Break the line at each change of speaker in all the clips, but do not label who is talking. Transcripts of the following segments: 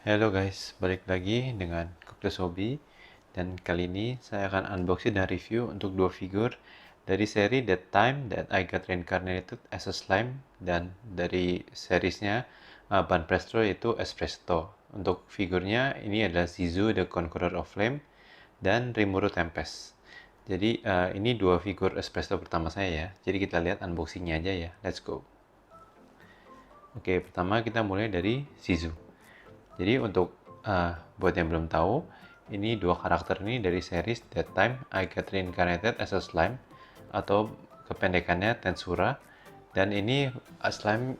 Halo guys, balik lagi dengan Cactus Hobby. Dan kali ini saya akan unboxing dan review untuk dua figur dari seri That Time That I Got Reincarnated as a Slime, dan dari seriesnya Banpresto yaitu Espresso. Untuk figurnya ini adalah Zizu The Conqueror of Flame dan Rimuru Tempest. Jadi ini dua figur Espresso pertama saya ya. Jadi kita lihat unboxingnya aja ya. Let's go. Oke, pertama kita mulai dari Zizu. Jadi untuk buat yang belum tahu, ini dua karakter ini dari series That Time I Got Reincarnated as a Slime, atau kependekannya Tensura. Dan ini slime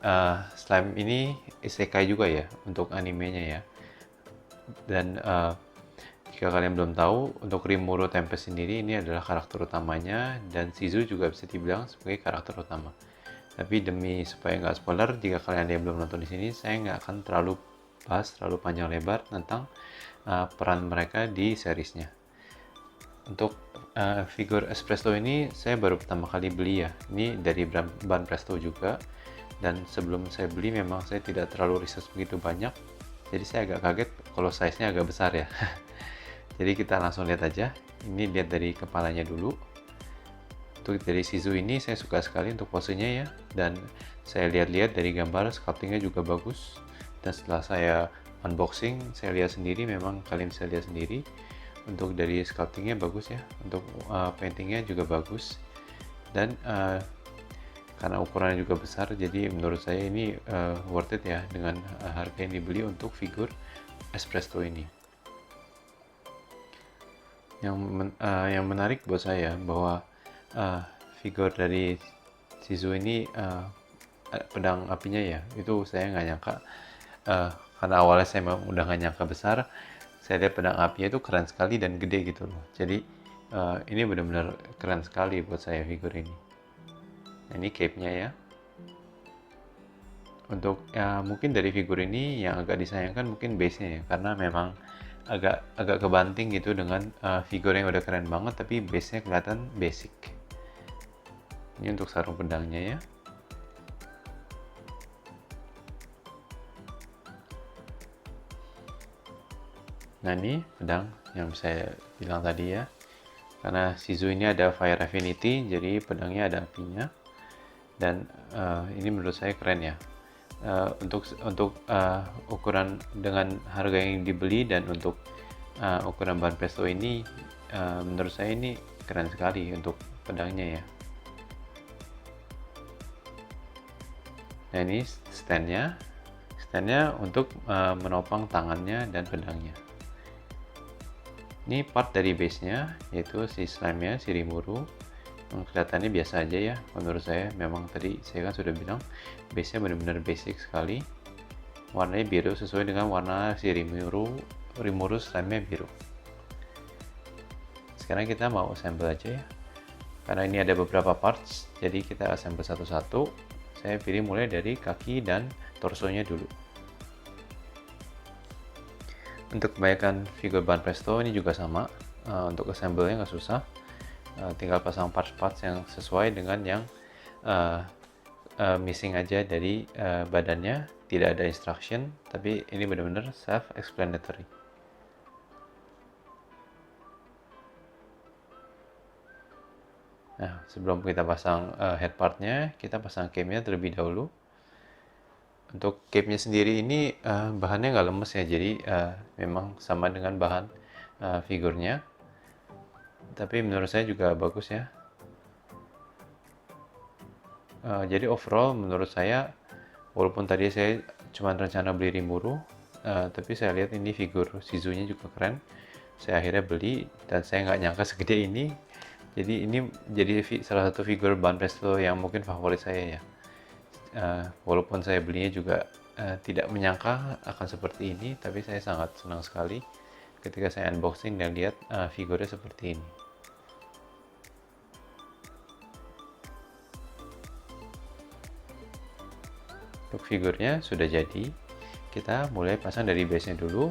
ini isekai juga ya untuk animenya ya. Dan jika kalian belum tahu, untuk Rimuru Tempest sendiri ini adalah karakter utamanya, dan Shizu juga bisa dibilang sebagai karakter utama. Tapi demi supaya nggak spoiler, jika kalian ada yang belum nonton di sini, saya nggak akan terlalu panjang lebar tentang peran mereka di seriesnya. Untuk figur Espresso ini saya baru pertama kali beli ya. Ini dari Banpresto juga. Dan sebelum saya beli memang saya tidak terlalu research begitu banyak. Jadi saya agak kaget kalau size-nya agak besar ya. Jadi kita langsung lihat aja. Ini lihat dari kepalanya dulu. Untuk dari Shizu ini saya suka sekali untuk posenya ya. Dan saya lihat-lihat dari gambar, sculptingnya juga bagus. Dan setelah saya unboxing, saya lihat sendiri, memang kalian bisa lihat sendiri, untuk dari sculptingnya bagus ya, untuk paintingnya juga bagus, dan karena ukurannya juga besar, jadi menurut saya ini worth it ya dengan harga yang dibeli untuk figur Espresso ini. Yang menarik buat saya bahwa figur dari Shizu ini pedang apinya ya, itu saya nggak nyangka. Karena awalnya saya memang udah gak nyangka besar, saya lihat pedang apinya itu keren sekali dan gede gitu loh. Jadi ini benar-benar keren sekali buat saya figur ini. Nah, ini cape-nya ya. Untuk mungkin dari figur ini yang agak disayangkan mungkin base-nya ya, karena memang agak kebanting gitu dengan figur yang udah keren banget, tapi base-nya kelihatan basic. Ini untuk sarung pedangnya ya. Nah, ini pedang yang saya bilang tadi ya. Karena Shizu ini ada Fire Affinity, jadi pedangnya ada apinya. Dan ini menurut saya keren ya. Untuk ukuran dengan harga yang dibeli dan untuk ukuran Banpresto ini, menurut saya ini keren sekali untuk pedangnya ya. Nah, ini standnya untuk menopang tangannya dan pedangnya. Ini part dari base-nya, yaitu si slime-nya, si Rimuru. Kelihatannya biasa aja ya, menurut saya. Memang tadi saya kan sudah bilang, base-nya benar-benar basic sekali. Warnanya biru, sesuai dengan warna si Rimuru slime-nya biru. Sekarang kita mau assemble aja ya. Karena ini ada beberapa parts, jadi kita assemble satu-satu. Saya pilih mulai dari kaki dan torsonya dulu. Untuk kebanyakan figur Banpresto ini juga sama, untuk assemble-nya nggak susah, tinggal pasang parts-parts yang sesuai dengan yang missing aja dari badannya. Tidak ada instruction, tapi ini benar-benar self-explanatory. Nah, sebelum kita pasang head part-nya, kita pasang cape-nya terlebih dahulu. Untuk cape-nya sendiri ini bahannya nggak lemes ya, jadi memang sama dengan bahan figurnya. Tapi menurut saya juga bagus ya. Jadi overall menurut saya, walaupun tadi saya cuma rencana beli Rimuru, tapi saya lihat ini figur Shizunya juga keren. Saya akhirnya beli dan saya nggak nyangka segede ini. Jadi ini jadi salah satu figur Banpresto yang mungkin favorit saya ya. Walaupun saya belinya juga tidak menyangka akan seperti ini, tapi saya sangat senang sekali ketika saya unboxing dan lihat figurnya seperti ini. Untuk figurnya sudah jadi, kita mulai pasang dari base-nya dulu.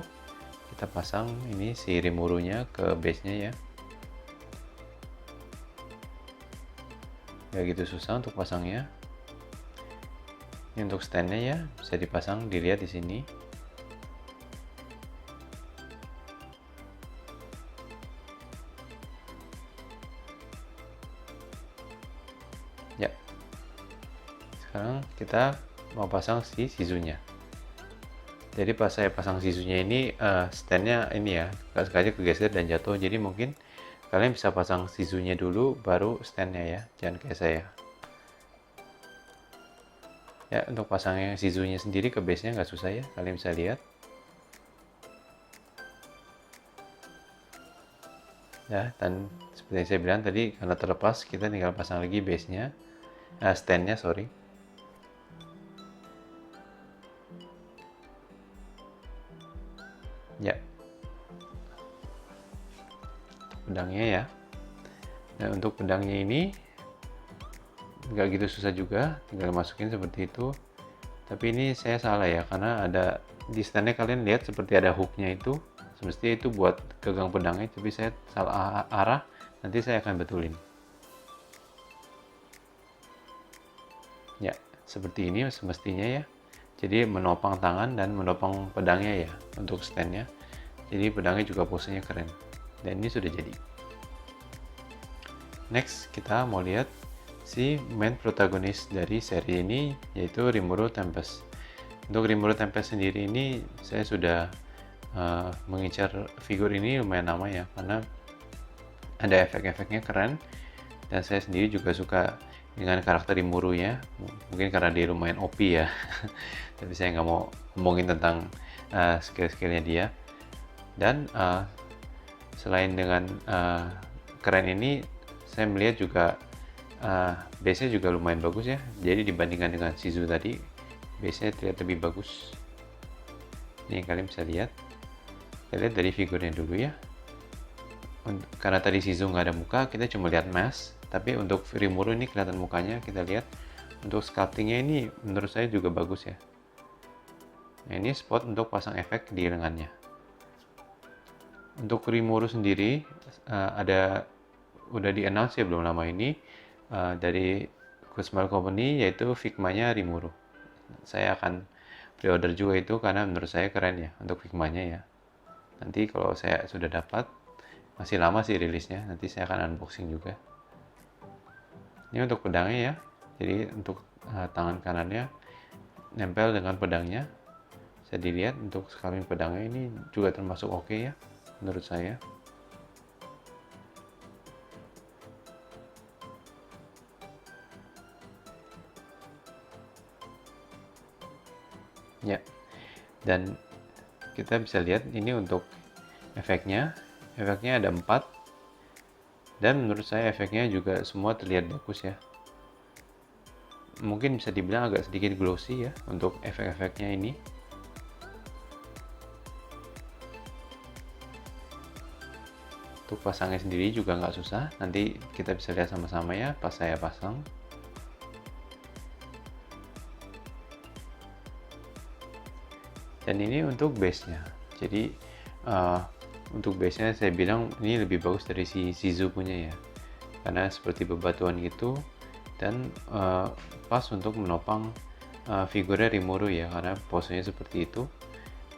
Kita pasang ini si Rimurunya ke base-nya ya. Gak gitu susah untuk pasangnya. Ini untuk standnya ya, bisa dipasang, dilihat di sini. Ya, sekarang kita mau pasang si sisunya. Jadi pas saya pasang sisunya ini standnya ini ya nggak sengaja kegeser dan jatuh, jadi mungkin kalian bisa pasang sisunya dulu baru standnya ya, jangan kayak saya. Ya, untuk pasangnya sisunya sendiri ke base nya nggak susah ya, kalian bisa lihat ya. Dan seperti yang saya bilang tadi, karena terlepas kita tinggal pasang lagi base nya, standnya sorry. Ya, pedangnya ya. Dan untuk pedangnya ini nggak gitu susah juga, tinggal masukin seperti itu. Tapi ini saya salah ya, karena ada di standnya kalian lihat seperti ada hooknya itu, semestinya itu buat gagang pedangnya, tapi saya salah arah. Nanti saya akan betulin ya, seperti ini semestinya ya. Jadi menopang tangan dan menopang pedangnya ya untuk standnya, jadi pedangnya juga posenya keren. Dan ini sudah jadi. Next kita mau lihat si main protagonis dari seri ini, yaitu Rimuru Tempest. Untuk Rimuru Tempest sendiri ini saya sudah mengincar figur ini lumayan lama ya, karena ada efek-efeknya keren dan saya sendiri juga suka dengan karakter Rimuru ya, mungkin karena dia lumayan OP ya. Tapi saya nggak mau ngomongin tentang skill-skillnya dia. Dan selain dengan keren ini, saya melihat juga base-nya juga lumayan bagus ya. Jadi dibandingkan dengan Shizu tadi, base-nya terlihat lebih bagus. Ini kalian bisa lihat. Kita lihat dari figurnya dulu ya. Karena tadi Shizu nggak ada muka, kita cuma lihat mask. Tapi untuk Rimuru ini kelihatan mukanya, kita lihat. Untuk sculptingnya ini menurut saya juga bagus ya. Nah, ini spot untuk pasang efek di lengannya. Untuk Rimuru sendiri udah di-announce ya belum lama ini dari Kusmal Company, yaitu Figma-nya Rimuru. Saya akan pre-order juga itu karena menurut saya keren ya untuk Figma-nya ya. Nanti kalau saya sudah dapat, masih lama sih rilisnya, nanti saya akan unboxing juga. Ini untuk pedangnya ya, jadi untuk tangan kanannya nempel dengan pedangnya. Saya dilihat untuk scaling pedangnya ini juga termasuk oke ya menurut saya. Ya, dan kita bisa lihat ini untuk efeknya ada 4, dan menurut saya efeknya juga semua terlihat bagus ya. Mungkin bisa dibilang agak sedikit glossy ya untuk efek-efeknya ini. Untuk pasangnya sendiri juga nggak susah, nanti kita bisa lihat sama-sama ya pas saya pasang. Dan ini untuk base-nya, jadi untuk base-nya saya bilang ini lebih bagus dari si Shizu punya ya, karena seperti bebatuan gitu, dan pas untuk menopang figurnya Rimuru ya, karena posenya seperti itu.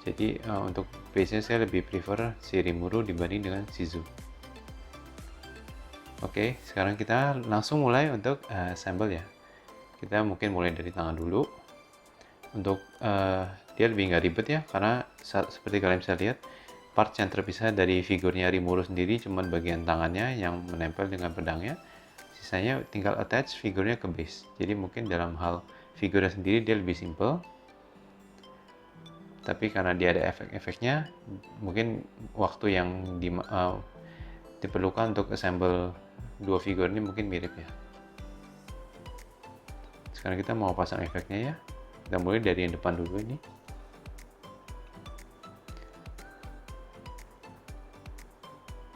Jadi untuk base-nya saya lebih prefer si Rimuru dibanding dengan Shizu. Oke, sekarang kita langsung mulai untuk assemble ya. Kita mungkin mulai dari tangan dulu. Untuk dia lebih nggak ribet ya, karena seperti kalian bisa lihat, part yang terpisah dari figurnya Rimuru sendiri cuman bagian tangannya yang menempel dengan pedangnya. Sisanya tinggal attach figurnya ke base. Jadi mungkin dalam hal figurnya sendiri dia lebih simple, tapi karena dia ada efek-efeknya, mungkin waktu yang diperlukan untuk assemble dua figur ini mungkin mirip ya. Sekarang kita mau pasang efeknya ya. Kita mulai dari yang depan dulu ini.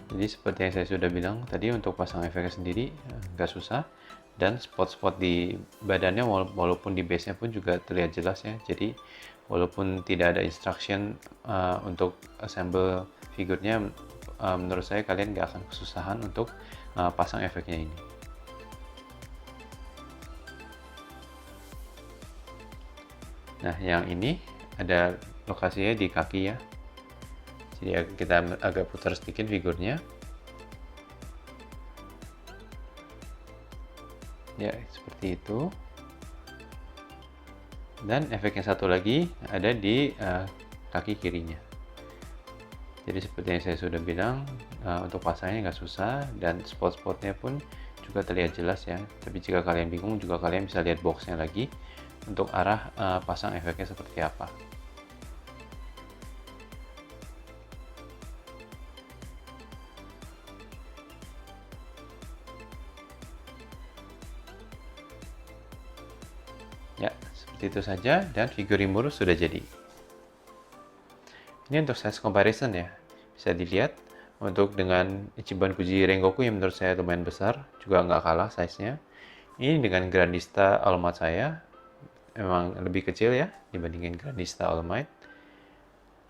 Jadi seperti yang saya sudah bilang tadi, untuk pasang efeknya sendiri nggak susah, dan spot-spot di badannya walaupun di base-nya pun juga terlihat jelas ya. Jadi walaupun tidak ada instruction untuk assemble figurnya, menurut saya kalian nggak akan kesusahan untuk pasang efeknya ini. Nah, yang ini ada lokasinya di kaki ya. Jadi kita agak putar sedikit figurnya. Ya, seperti itu. Dan efek yang satu lagi ada di kaki kirinya. Jadi seperti yang saya sudah bilang, untuk pasangnya nggak susah dan spot-spotnya pun juga terlihat jelas ya. Tapi jika kalian bingung juga kalian bisa lihat boxnya lagi untuk arah pasang efeknya seperti apa. Ya, seperti itu saja dan figur Rimuru sudah jadi. Ini untuk size comparison ya. Bisa dilihat untuk dengan Ichiban Kuji Rengoku yang menurut saya lumayan besar, juga nggak kalah size-nya. Ini dengan Grandista All Might saya, memang lebih kecil ya dibandingin Grandista All Might.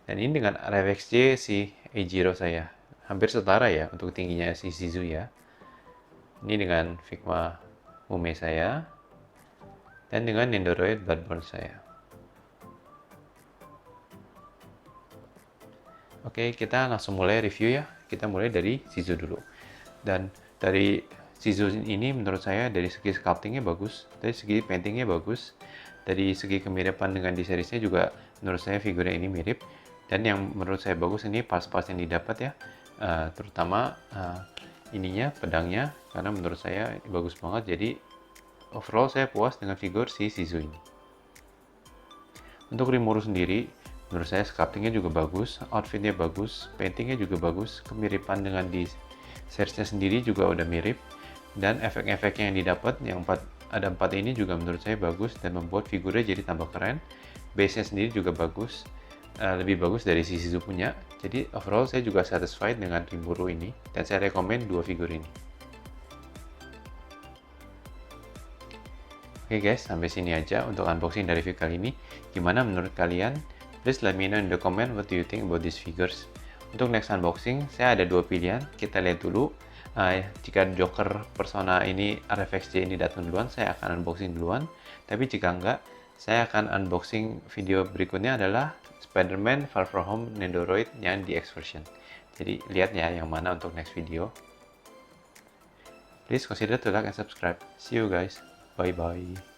Dan ini dengan Revex J si Eijiro saya, hampir setara ya untuk tingginya si Shizuya. Ini dengan Figma Mume saya, dan dengan Nendoroid Bloodborne saya. Oke, kita langsung mulai review ya. Kita mulai dari Shizu dulu. Dan dari Shizu ini menurut saya dari segi sculptingnya bagus, dari segi paintingnya bagus, dari segi kemiripan dengan di seriesnya juga menurut saya figurnya ini mirip. Dan yang menurut saya bagus ini parts-parts yang didapat ya, terutama ininya, pedangnya, karena menurut saya bagus banget. Jadi overall saya puas dengan figur si Shizu ini. Untuk Rimuru sendiri, menurut saya sculptingnya juga bagus, outfitnya bagus, paintingnya juga bagus, kemiripan dengan di seriesnya sendiri juga udah mirip, dan efek-efeknya yang didapat, ada 4 ini juga menurut saya bagus dan membuat figurnya jadi tambah keren. Base-nya sendiri juga bagus, lebih bagus dari si Shizu punya. Jadi overall saya juga satisfied dengan Rimuru ini, dan saya rekomen 2 figur ini. Oke guys, sampai sini aja untuk unboxing dari review kali ini. Gimana menurut kalian? Please let me know in the comment what do you think about these figures. Untuk next unboxing, saya ada 2 pilihan. Kita lihat dulu. Jika Joker Persona ini, RFXJ ini datang duluan, saya akan unboxing duluan. Tapi jika enggak, saya akan unboxing video berikutnya adalah Spider-Man Far From Home Nendoroid yang DX version. Jadi lihat ya yang mana untuk next video. Please consider to like and subscribe. See you guys. Bye bye.